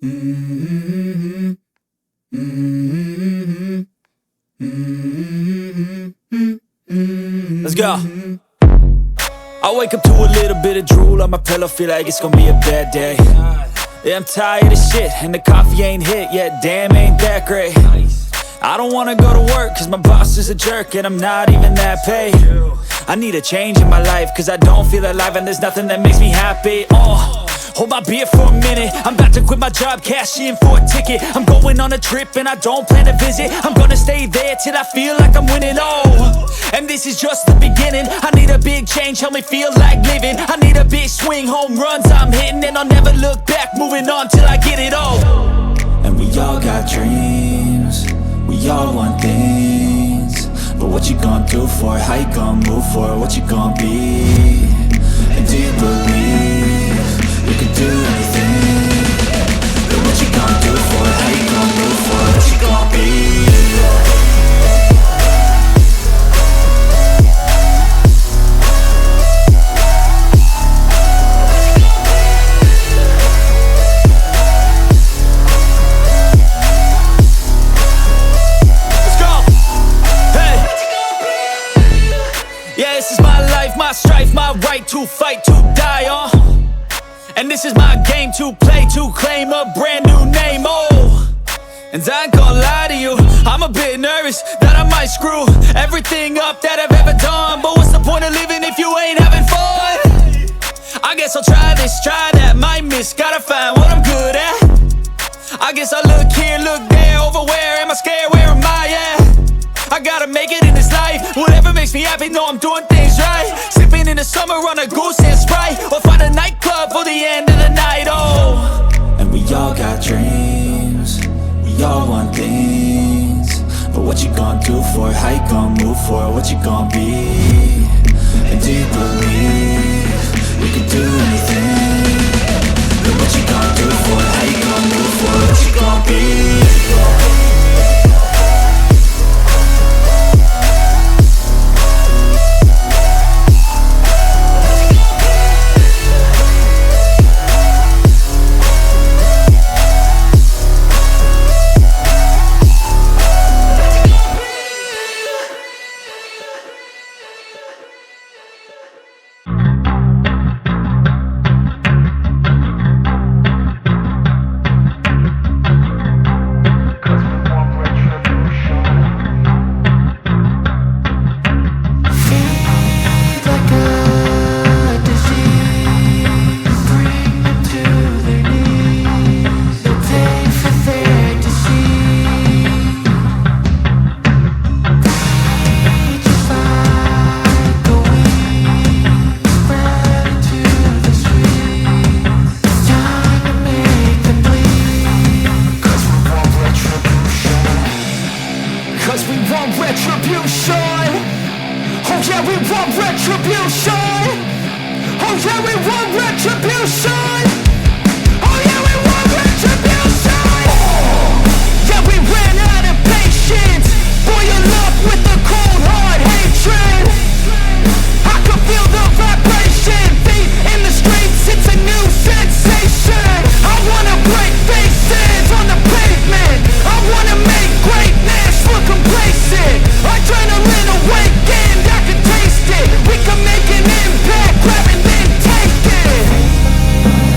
Let's go. I wake up to a little bit of drool on my pillow, feel like it's gonna be a bad day. Yeah, I'm tired of shit, and the coffee ain't hit yet, damn, ain't that great. I don't wanna go to work, cause my boss is a jerk, and I'm not even that paid. I need a change in my life, cause I don't feel alive, and there's nothing that makes me happy. Hold my beer for a minute, I'm about to quit my job, cash in for a ticket. I'm going on a trip and I don't plan to visit. I'm gonna stay there till I feel like I'm winning, and this is just the beginning. I need a big change, help me feel like living. I need a big swing, home runs I'm hitting, and I'll never look back, moving on till I get it all. And we all got dreams, we all want things, but what you gonna do for it? How you gonna move for it? What you gonna be? And do you believe you can do anything? But what you gonna do for it? How you gonna move for it? What you gonna be? Let's go! Hey! Yeah, this is my life, my strife, my right to fight, to die on. And this is my game to play, to claim a brand new name, And I ain't gonna lie to you, I'm a bit nervous that I might screw everything up that I've ever done. But what's the point of living if you ain't having fun? I guess I'll try this, try that, might miss, gotta find what I'm good at. I guess I look here, look there, over where am I scared, where am I at? I gotta make it in this life, whatever makes me happy, know I'm doing things right. Sipping in the summer on a goose and Sprite, or find a nightclub for the end of the night, And we all got dreams, we all want things, but what you gonna do for it? How you gonna move for it? What you gonna be? And do you believe you can do anything? But what you gonna do for it? How you gonna move for it? What you gonna be?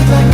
Like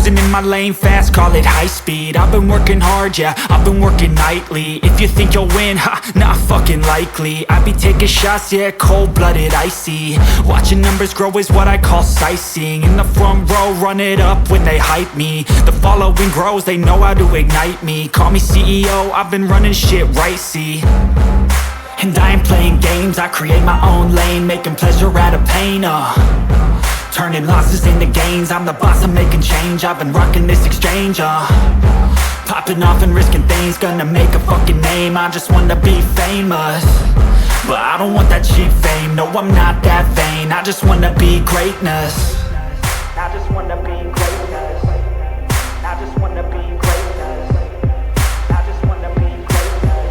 Cruising in my lane fast, call it high speed. I've been working hard, yeah, I've been working nightly. If you think you'll win, ha, not fucking likely. I be taking shots, yeah, cold-blooded, icy. Watching numbers grow is what I call sightseeing. In the front row, run it up when they hype me. The following grows, they know how to ignite me. Call me CEO, I've been running shit right, see. And I ain't playing games, I create my own lane, making pleasure out of pain, turning losses into gains. I'm the boss, I'm making change. I've been rocking this exchange, popping off and risking things. Gonna make a fucking name, I just wanna be famous. But I don't want that cheap fame, no I'm not that vain. I just wanna be greatness. I just wanna be greatness. I just wanna be greatness. I just wanna be greatness.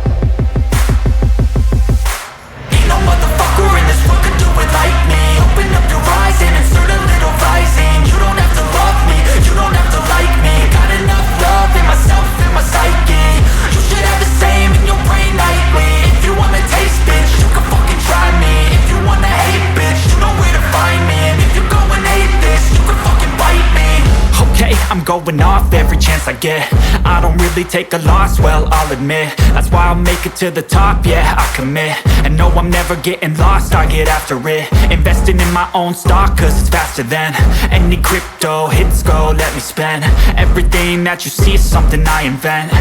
Ain't no motherfucker in this world could do it like me. Open up your eyes and insert a little rising. You don't have to love me, you don't have to like me. Got enough love in myself, in my psyche. You should have the same in your brain nightly. If you wanna taste, bitch, you can fucking try me. If you wanna hate, bitch, you know where to find me. And if you go and hate this, you can fucking bite me. Okay, I'm going off every chance I get. I don't really take a loss, well, I'll admit. That's why I'll make it to the top, yeah, I commit. And no, I'm never getting lost, I get after it. Investing in my own stock, cause it's faster than any crypto hits go, let me spend. Everything that you see is something I invent.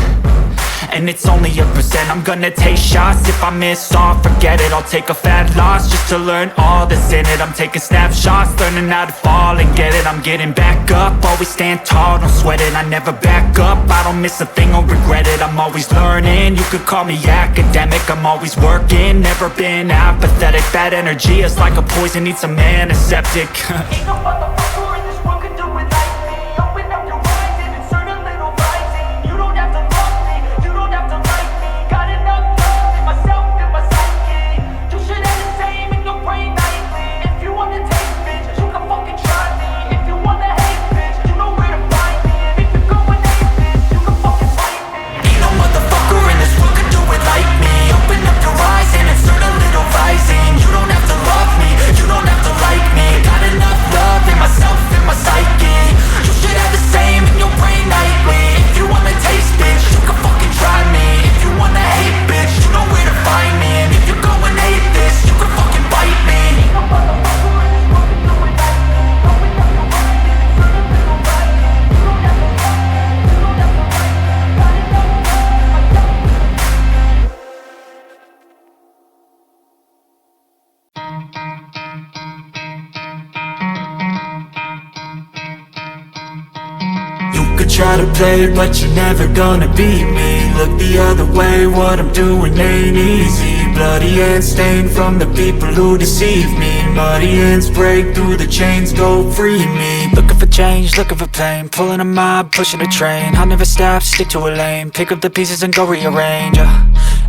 And it's only a percent. I'm gonna take shots. If I miss all, forget it. I'll take a fat loss just to learn all that's in it. I'm taking snapshots, learning how to fall and get it. I'm getting back up, always stand tall, don't sweat it. I never back up, I don't miss a thing or regret it. I'm always learning, you could call me academic. I'm always working, never been apathetic. Bad energy is like a poison, needs some antiseptic. Ain't no motherfucker in this world could do it like me. Open up your eyes and insert a little rising. You don't have to love me, you don't have to like me. Got enough love in myself, in my psyche. You should have the same in your brain nightly. If you wanna taste, bitch, you can fucking try me. If you wanna hate, bitch, you know where to find me. And if you go and hate, bitch, you can fucking fight me. Ain't no motherfucker in this world could do it like me. Open up your eyes and insert a little rising. You don't have to love me, you don't have to like me. Got enough love in myself, in my psyche. You should have the same in your brain nightly. If you wanna taste, bitch, you can fucking try me. If you wanna hate, bitch, you know where to find me. And if you go and hate this, you can fucking bite me. Ain't no motherfucker in this world could do it like me. Open up your eyes and insert a little rising. You don't have to love me, you don't have to like me. Got enough love in myself. You could try to play, but you're never gonna beat me. Look the other way, what I'm doing ain't easy. Bloody hands stained from the people who deceive me. Muddy hands break through the chains, go free me. Looking for change, looking for pain. Pulling a mob, pushing a train. I'll never stop, stick to a lane. Pick up the pieces and go rearrange.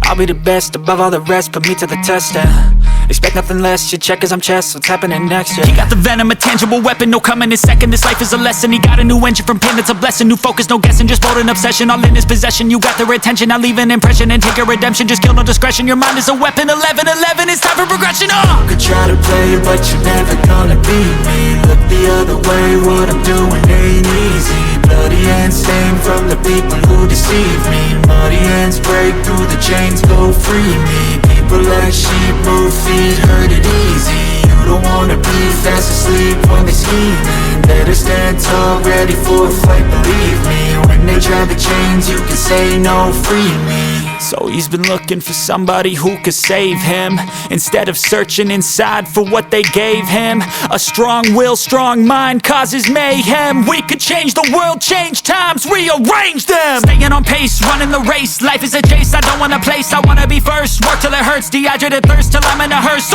I'll be the best above all the rest, put me to the test and expect nothing less, your check is I'm chess, what's happening next, yeah. He got the venom, a tangible weapon, no coming in second. This life is a lesson, he got a new engine from pain, that's a blessing. New focus, no guessing, just bold and obsession. All in his possession, you got their attention. I'll leave an impression and take your redemption. Just kill no discretion, your mind is a weapon. 11-11, it's time for progression, You could try to play, but you're never gonna beat me. Look the other way, what I'm doing ain't easy. Bloody hands stained from the people who deceive me. Muddy hands break through the chains, go free me. People like sheep, move feet, hurt it easy. You don't wanna be fast asleep when they scheming. Better stand tall, ready for a fight, believe me. When they try the chains, you can say no, free me. So he's been looking for somebody who could save him, instead of searching inside for what they gave him. A strong will, strong mind causes mayhem. We could change the world, change times, rearrange them. Staying on pace, running the race. Life is a chase, I don't want a place, I wanna be first. Work till it hurts, dehydrated thirst till I'm in a hearse.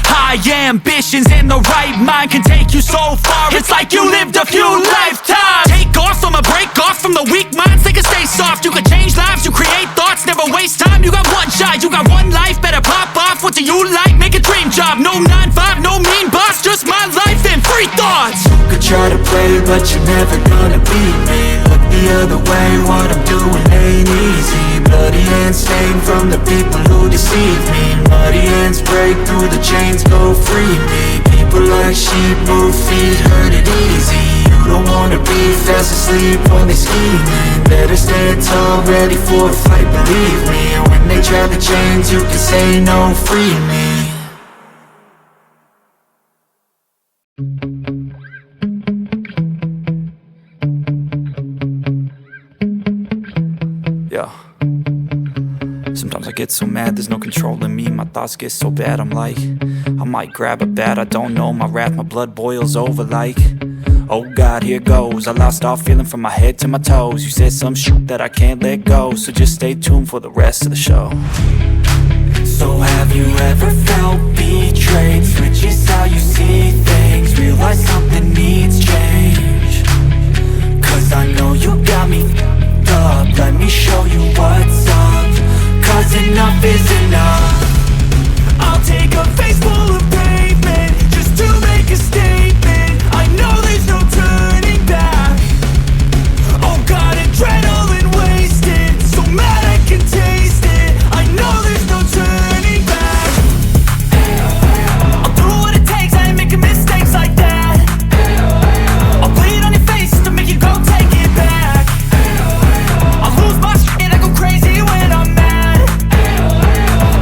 High ambitions and the right mind can take you so far. It's like you lived a few lifetimes. Take off from a break off from the weak minds, they can stay soft. You can change lives, you create thoughts, never waste time. You got one shot, you got one life, better pop off. What do you like? Make a dream job. No 9-5, no mean boss, just my life and free thoughts. You could try to play, but you're never gonna beat me. Look the other way, what I'm doing ain't easy. Bloody hands stained from the people who deceive me. Muddy hands break through the chains, go free me. People like sheep, move feet, hurt it easy. You don't wanna be fast sleep when they scheming. Better stand tall, ready for a fight, believe me. And when they try to change, you can say no, free me. Yeah. Sometimes I get so mad, there's no controlling me. My thoughts get so bad, I'm like, I might grab a bat, I don't know. My wrath, my blood boils over like, oh God, here goes. I lost all feeling from my head to my toes. You said some shit that I can't let go, so just stay tuned for the rest of the show. So have you ever felt betrayed? Switches how you see things, realize something needs change. Cause I know you got me up, let me show you what's up. Cause enough is enough. I'll take a face full of pavement just to make a statement. I know there's no turning back. Oh God, adrenaline wasted, so mad I can taste it. I know there's no turning back. I'll do what it takes, I ain't making mistakes like that. I'll bleed on your face to make you go take it back. I'll lose my shit and I go crazy when I'm mad.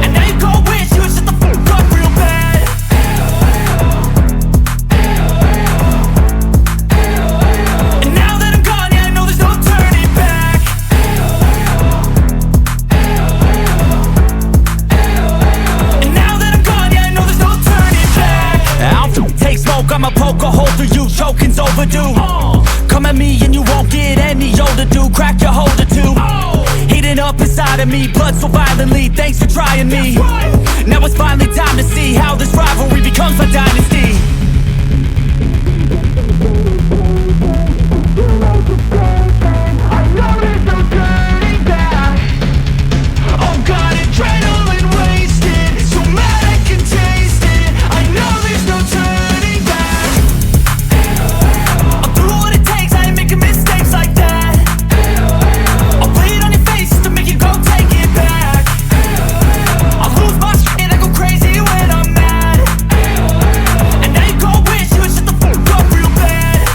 And now you go wish you would shut the fuck up real bad. And now that I'm gone, yeah, I know there's no turning back. And now that I'm gone, yeah, I know there's no turning back. I don't take smoke, I'ma poke a hole through you, choking's overdue. Come at me and you won't get any older, dude. Crack your holder too. Heating up inside of me, blood so violently, thanks for trying me. Now it's finally time to see how this rivalry becomes a dynasty. I know there's no turning back. Oh God, adrenaline wasted, so mad I can taste it. I know there's no turning back. I'll do what it takes, I ain't making mistakes like that. I'll bleed on your face to make you go take it back. I'll lose my shit and I go crazy when I'm mad. And now you go wish you would shut the fuck up real bad.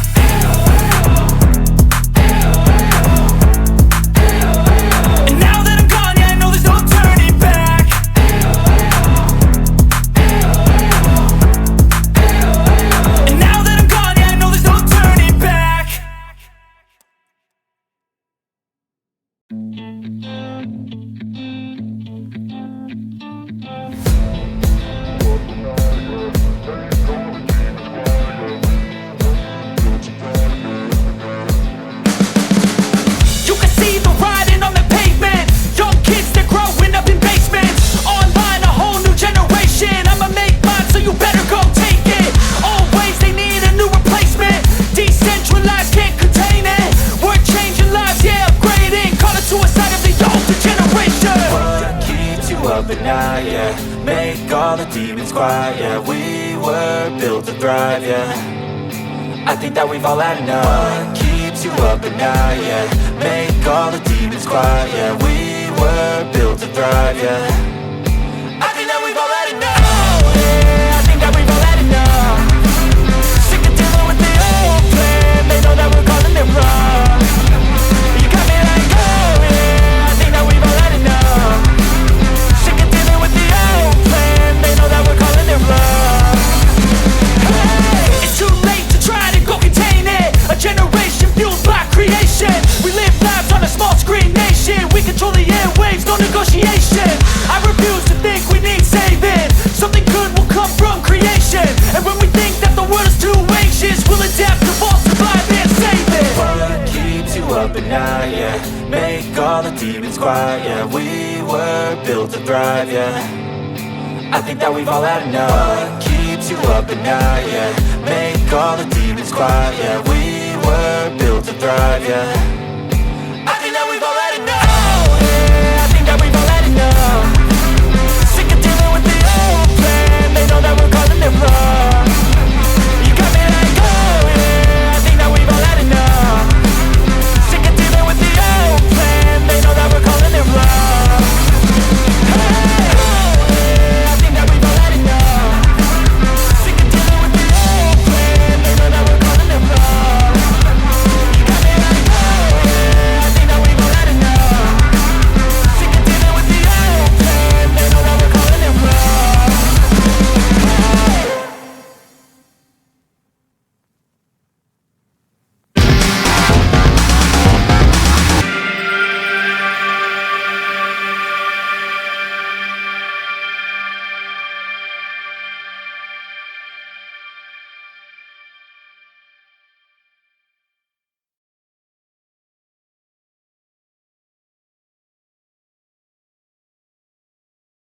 And now that I'm gone, yeah, I know there's no turning back. And now that I'm gone, yeah, I know there's no turning back. You can see the writing on the pavement. Young kids, they're growing up in basements. Online, a whole new generation. I'ma make mine, so you better go take it. Always, they need a new replacement. Decentralized, can't contain it. We're changing lives, yeah, upgrading. Call it suicide of the older generation. What keeps you up at night, yeah? Make all the demons quiet, yeah. We were built to thrive, yeah. I think that we've all had enough. What keeps you up at night, yeah? Make all the demons quiet, yeah. We were built to thrive, yeah. I think that we've all had enough. Oh yeah, I think that we've all had enough. Sick of dealing with the old plan. They know that we're calling it wrong. You got me like, oh yeah, I think that we've all had enough. Sick of dealing with the old plan. They know that we're calling it wrong. Hey, it's too late to try to go contain it. A generation fueled by creation. We live lives on a small screen nation. We control the airwaves, no negotiation. I refuse to think we need saving. Something good will come from creation. And when we think that the world is too anxious, we'll adapt, evolve, survive and save it. What keeps you up at night, yeah? Make all the demons quiet, yeah. We were built to thrive, yeah. I think that we've all had enough. What keeps you up at night, yeah? Make all the demons quiet, yeah. We were built to thrive, yeah.